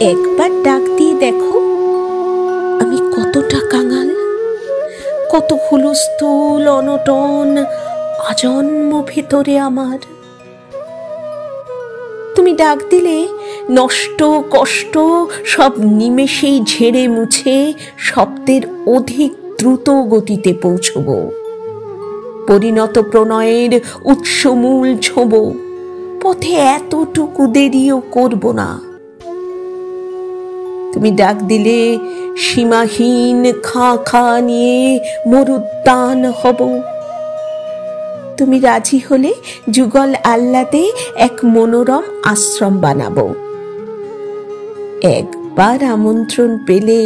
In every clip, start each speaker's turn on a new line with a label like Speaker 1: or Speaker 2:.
Speaker 1: একবার ডাক দিয়ে দেখো আমি কতটা কাঙাল, কত হুলস্থুল অনটন আজন্ম ভেতরে আমার। তুমি ডাক দিলে নষ্ট কষ্ট সব নিমেষেই ঝেড়ে মুছে শব্দের অধিক দ্রুত গতিতে পৌঁছব, পরিণত প্রণয়ের উৎসমূল ছোঁব, পথে এতটুকু দেরিও করব না। তুমি ডাক দিলে সীমাহীন খাঁ খাঁ নিয়ে মরুদ্যান হব। তুমি রাজি হলে যুগল আহ্লাদে এক মনোরম আশ্রম বানাবো। একবার আমন্ত্রণ পেলে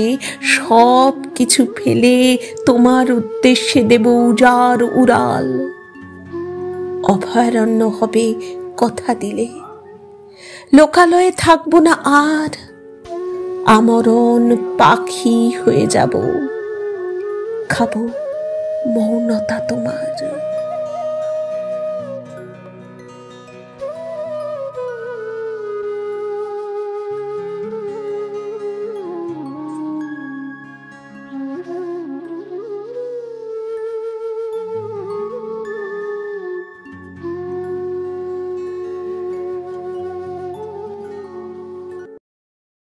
Speaker 1: সব কিছু ফেলে তোমার উদ্দেশ্যে দেব উজাড় উড়াল। অভয়ারণ্য হবে কথা দিলে, লোকালয়ে থাকবো না আর, আমরণ পাখি হয়ে যাব, খাবো মৌনতা তোমার।